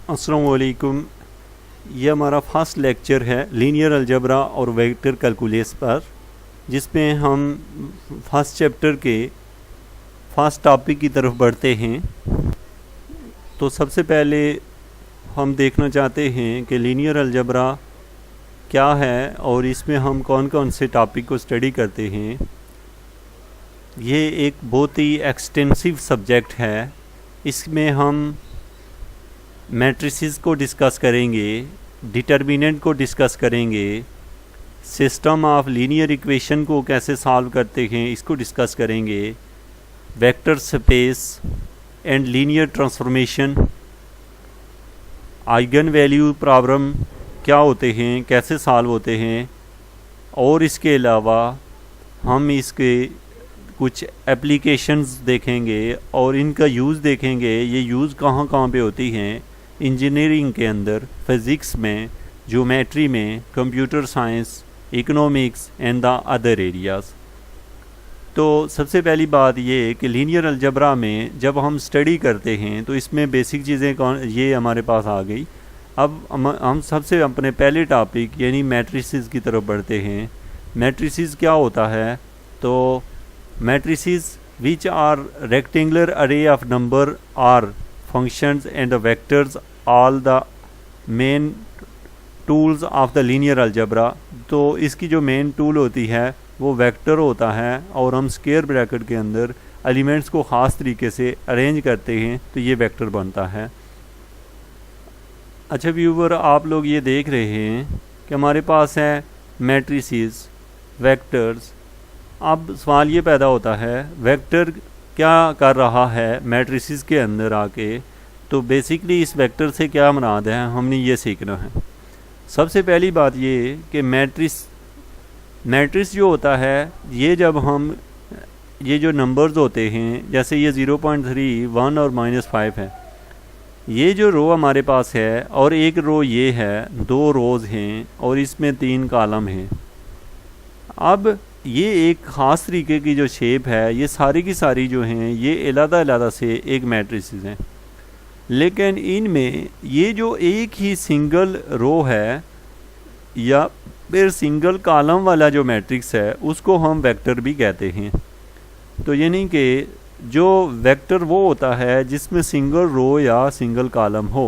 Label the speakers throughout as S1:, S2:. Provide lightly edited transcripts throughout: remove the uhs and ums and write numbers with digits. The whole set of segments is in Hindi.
S1: अस्सलाम वालेकुम। ये हमारा फर्स्ट लेक्चर है लीनियर अलजबरा और वेक्टर कैलकुलस पर, जिसमें हम फर्स्ट चैप्टर के फर्स्ट टॉपिक की तरफ बढ़ते हैं। तो सबसे पहले हम देखना चाहते हैं कि लीनियर अलजबरा क्या है और इसमें हम कौन कौन से टॉपिक को स्टडी करते हैं। ये एक बहुत ही एक्सटेंसिव सब्जेक्ट है। इसमें हम मैट्रिसेस को डिस्कस करेंगे, डिटर्मिनेंट को डिस्कस करेंगे, सिस्टम ऑफ लीनियर इक्वेशन को कैसे सॉल्व करते हैं इसको डिस्कस करेंगे, vector space and linear transformation, eigen value problem क्या होते हैं, कैसे सॉल्व होते हैं, और इसके अलावा हम इसके कुछ एप्लीकेशंस देखेंगे और इनका यूज़ देखेंगे। ये यूज़ कहाँ कहाँ पे होती हैं इंजीनियरिंग के अंदर, फिज़िक्स में, ज्योमेट्री में, computer science, economics and the other areas. तो सबसे पहली बात ये कि लीनियर अलजबरा में जब हम स्टडी करते हैं तो इसमें बेसिक चीज़ें कौन ये हमारे पास आ गई। अब हम सबसे अपने पहले टॉपिक यानी मैट्रिसेस की तरफ बढ़ते हैं। मैट्रिसेस क्या होता है? तो matrices which are rectangular array of number are functions and the vectors all the main tools of the linear algebra। तो इसकी जो मेन टूल होती है वो वेक्टर होता है और हम स्क्वायर ब्रैकेट के अंदर एलिमेंट्स को ख़ास तरीके से अरेंज करते हैं तो ये वेक्टर बनता है। अच्छा व्यूवर, आप लोग ये देख रहे हैं कि हमारे पास है मैट्रिसेस, वेक्टर्स। अब सवाल ये पैदा होता है वेक्टर क्या कर रहा है मैट्रिसेस के अंदर आके। तो बेसिकली इस वेक्टर से क्या मुराद है हमने ये सीखना है। सबसे पहली बात ये कि मैट्रिस जो होता है ये जब हम ये जो नंबर्स होते हैं जैसे ये 0.3, 1 और -5 है, ये जो रो हमारे पास है और एक रो ये है, 2 रोज़ हैं और इसमें 3 कॉलम हैं। अब ये एक ख़ास तरीके की जो शेप है, ये सारी की सारी जो हैं ये अलग-अलग से एक मैट्रिसेस हैं, लेकिन इनमें ये जो एक ही सिंगल रो है या फिर सिंगल कॉलम वाला जो मैट्रिक्स है उसको हम वेक्टर भी कहते हैं। तो यानी कि जो वेक्टर वो होता है जिसमें सिंगल रो या सिंगल कॉलम हो।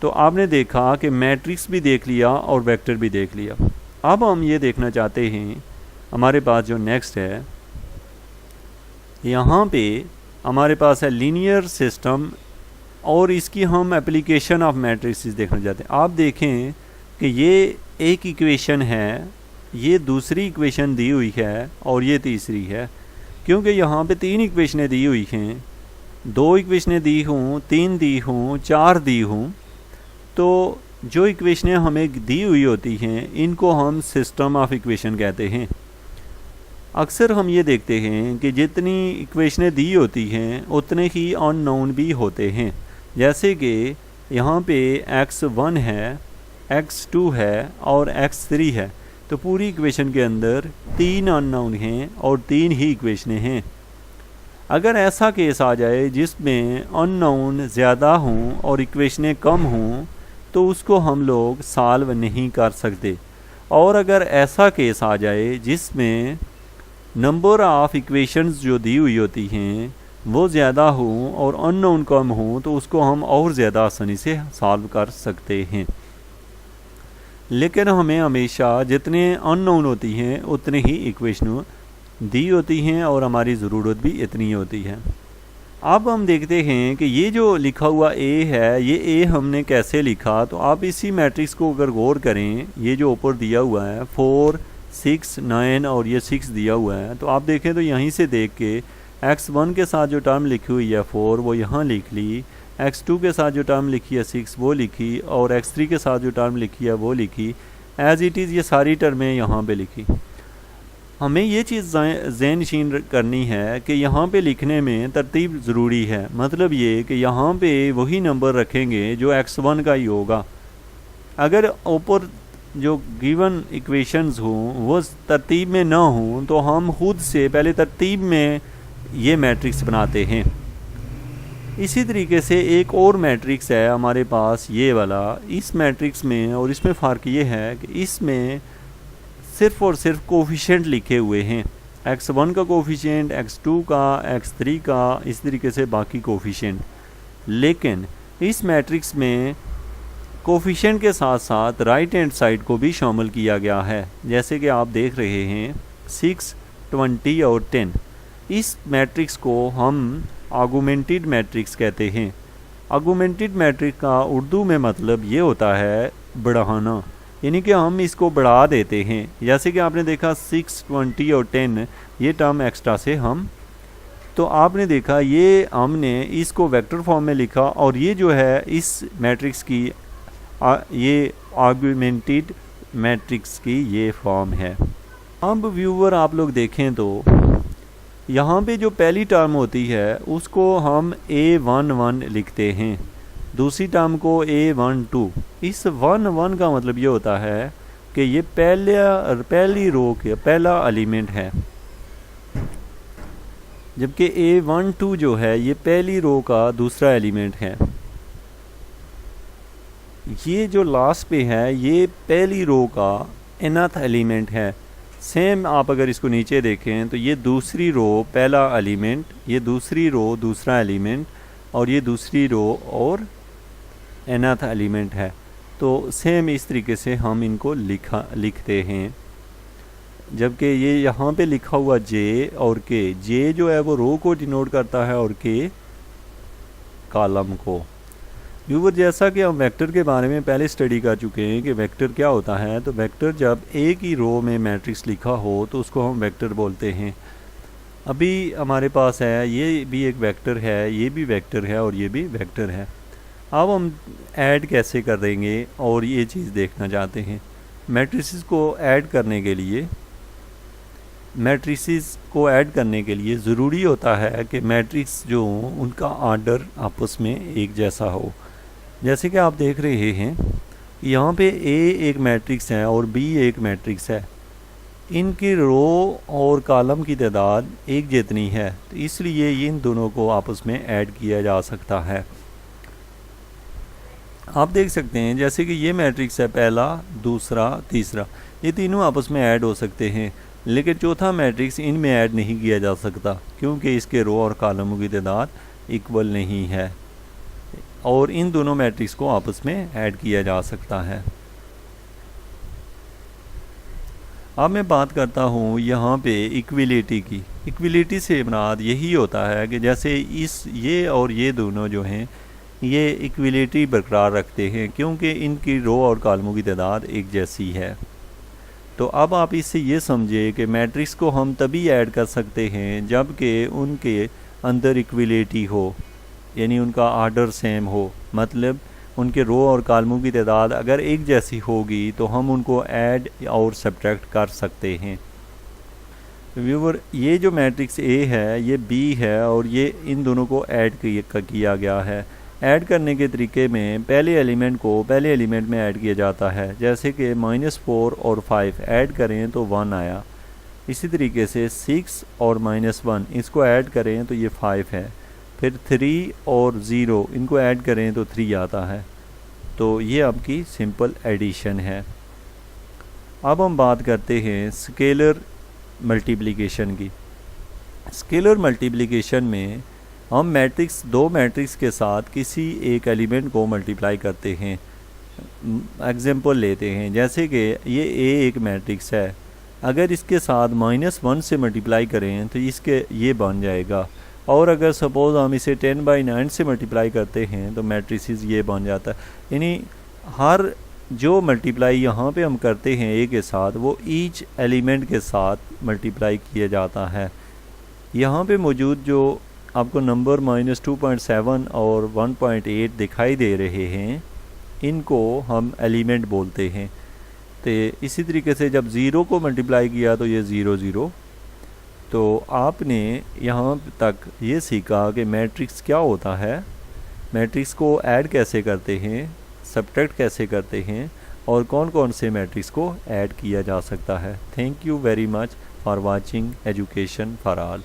S1: तो आपने देखा कि मैट्रिक्स भी देख लिया और वेक्टर भी देख लिया। अब हम ये देखना चाहते हैं हमारे पास जो नेक्स्ट है, यहाँ पे हमारे पास है लीनियर सिस्टम और इसकी हम एप्लीकेशन ऑफ मैट्रिसेस देखना चाहते हैं। आप देखें कि ये एक इक्वेशन है, ये दूसरी इक्वेशन दी हुई है और ये तीसरी है। क्योंकि यहाँ पे 3 इक्वेशनें दी हुई हैं, 2 इक्वेशनें दी हूँ, 3 दी हूँ, 4 दी हूँ, तो जो इक्वेशनें हमें दी हुई होती हैं इनको हम सिस्टम ऑफ इक्वेशन कहते हैं। अक्सर हम ये देखते हैं कि जितनी इक्वेशनें दी होती हैं उतने ही अननोन भी होते हैं। जैसे कि यहाँ पे x1 है, x2 है और x3 है, तो पूरी इक्वेशन के अंदर 3 अननोन हैं और 3 ही इक्वेशनें हैं। अगर ऐसा केस आ जाए जिसमें अननोन ज़्यादा हों और इक्वेशनें कम हों तो उसको हम लोग सॉल्व नहीं कर सकते। और अगर ऐसा केस आ जाए जिसमें नंबर ऑफ़ इक्वेशंस जो दी हुई होती हैं वो ज़्यादा हों और अननोन कम हों तो उसको हम और ज़्यादा आसानी से सॉल्व कर सकते हैं। लेकिन हमें हमेशा जितने अननोन होती हैं उतने ही इक्वेशन दी होती हैं और हमारी ज़रूरत भी इतनी होती है। अब हम देखते हैं कि ये जो लिखा हुआ ए है, ये ए हमने कैसे लिखा। तो आप इसी मैट्रिक्स को अगर गौर करें, ये जो ऊपर दिया हुआ है 4, 6, 9 और ये 6 दिया हुआ है, तो आप देखें तो यहीं से देख के x1 के साथ जो टर्म लिखी हुई है 4 वो यहाँ लिख ली, x2 के साथ जो टर्म लिखी है 6 वो लिखी और x3 के साथ जो टर्म लिखी है वो लिखी। एज इट इज़ ये सारी टर्में यहाँ पे लिखी। हमें ये चीज़ ज़हन नशीन करनी है कि यहाँ पे लिखने में तरतीब ज़रूरी है। मतलब ये कि यहाँ पे वही नंबर रखेंगे जो x1 का ही होगा। अगर ऊपर जो गिवन इक्वेशंस हों वो तरतीब में ना हों तो हम खुद से पहले तरतीब में ये मैट्रिक्स बनाते हैं। इसी तरीके से एक और मैट्रिक्स है हमारे पास, ये वाला। इस मैट्रिक्स में और इसमें फ़र्क ये है कि इसमें सिर्फ़ और सिर्फ कोफिशिएंट लिखे हुए हैं, x1 का कोफिशिएंट, x2 का, x3 का, इस तरीके से बाकी कोफिशिएंट। लेकिन इस मैट्रिक्स में कोफिशिएंट के साथ साथ राइट हैंड साइड को भी शामिल किया गया है, जैसे कि आप देख रहे हैं 6, 20 और 10। इस मैट्रिक्स को हम आर्गुमेंटेड मैट्रिक्स कहते हैं। आर्गुमेंटेड मैट्रिक्स का उर्दू में मतलब ये होता है बढ़ाना, यानी कि हम इसको बढ़ा देते हैं। जैसे कि आपने देखा 6, 20 और 10 ये टर्म एक्स्ट्रा से हम, तो आपने देखा ये हमने इसको वेक्टर फॉर्म में लिखा, और ये जो है इस मैट्रिक्स की ये आर्गुमेंटेड मैट्रिक्स की ये फॉर्म है। अब व्यूवर आप लोग देखें तो यहाँ पे जो पहली टर्म होती है उसको हम A11 लिखते हैं, दूसरी टर्म को A12। इस 1 का मतलब ये होता है कि ये पहली रो के पहला एलिमेंट है, जबकि A12 जो है ये पहली रो का दूसरा एलिमेंट है। ये जो लास्ट पे है ये पहली रो का nth एलिमेंट है। सेम आप अगर इसको नीचे देखें तो ये दूसरी रो पहला एलिमेंट, ये दूसरी रो दूसरा एलिमेंट, और ये दूसरी रो और nth एलिमेंट है। तो सेम इस तरीके से हम इनको लिखते हैं। जबकि ये यहाँ पे लिखा हुआ J और K, J जो है वो रो को डिनोट करता है और K कॉलम को। व्यूवर, जैसा कि हम वेक्टर के बारे में पहले स्टडी कर चुके हैं कि वेक्टर क्या होता है, तो वेक्टर जब एक ही रो में मैट्रिक्स लिखा हो तो उसको हम वेक्टर बोलते हैं। अभी हमारे पास है ये भी एक वेक्टर है, ये भी वेक्टर है और ये भी वेक्टर है। अब हम ऐड कैसे कर देंगे और ये चीज़ देखना चाहते हैं। मैट्रिसेस को ऐड करने के लिए ज़रूरी होता है कि मैट्रिक्स जो उनका आर्डर आपस में एक जैसा हो। जैसे कि आप देख रहे हैं यहाँ पे A एक मैट्रिक्स है और B एक मैट्रिक्स है, इनकी रो और कॉलम की तादाद एक जितनी है, तो इसलिए इन दोनों को आपस में ऐड किया जा सकता है। आप देख सकते हैं जैसे कि ये मैट्रिक्स है पहला, दूसरा, तीसरा, ये तीनों आपस में ऐड हो सकते हैं, लेकिन चौथा मैट्रिक्स इनमें ऐड नहीं किया जा सकता क्योंकि इसके रो और कॉलमों की तादाद इक्वल नहीं है, और इन दोनों मैट्रिक्स को आपस में ऐड किया जा सकता है। अब मैं बात करता हूँ यहाँ पे इक्विलिटी की। इक्विलिटी से मुराद यही होता है कि जैसे ये और ये दोनों जो हैं ये इक्विलिटी बरकरार रखते हैं क्योंकि इनकी रो और कॉलमों की तादाद एक जैसी है। तो अब आप इससे ये समझे कि मैट्रिक्स को हम तभी ऐड कर सकते हैं जबकि उनके अंदर इक्विलिटी हो, यानी उनका आर्डर सेम हो, मतलब उनके रो और कॉलमों की तादाद अगर एक जैसी होगी तो हम उनको ऐड और सब्ट्रैक्ट कर सकते हैं। व्यूवर, ये जो मैट्रिक्स A है ये B है और ये इन दोनों को ऐड किया गया है। ऐड करने के तरीके में पहले एलिमेंट को पहले एलिमेंट में ऐड किया जाता है, जैसे कि -4 और 5 ऐड करें तो 1 आया। इसी तरीके से 6 और -1 इसको ऐड करें तो ये 5 है। फिर 3 और 0 इनको ऐड करें तो 3 आता है। तो ये आपकी सिंपल एडिशन है। अब हम बात करते हैं स्केलर मल्टीप्लिकेशन की। स्केलर मल्टीप्लिकेशन में हम दो मैट्रिक्स के साथ किसी एक एलिमेंट को मल्टीप्लाई करते हैं। एग्जांपल लेते हैं, जैसे कि ये A एक मैट्रिक्स है, अगर इसके साथ -1 से मल्टीप्लाई करें तो इसके ये बन जाएगा, और अगर सपोज़ हम इसे 10/9 से मल्टीप्लाई करते हैं तो मैट्रिसेस ये बन जाता है। यानी हर जो मल्टीप्लाई यहाँ पे हम करते हैं A के साथ वो ईच एलिमेंट के साथ मल्टीप्लाई किया जाता है। यहाँ पे मौजूद जो आपको नंबर -2.7 और 1.8 दिखाई दे रहे हैं, इनको हम एलिमेंट बोलते हैं। तो इसी तरीके से जब 0 को मल्टीप्लाई किया तो ये 0 0। तो आपने यहाँ तक ये सीखा कि मैट्रिक्स क्या होता है, मैट्रिक्स को ऐड कैसे करते हैं, सब्ट्रैक्ट कैसे करते हैं, और कौन कौन से मैट्रिक्स को ऐड किया जा सकता है। Thank you very much for watching education for all.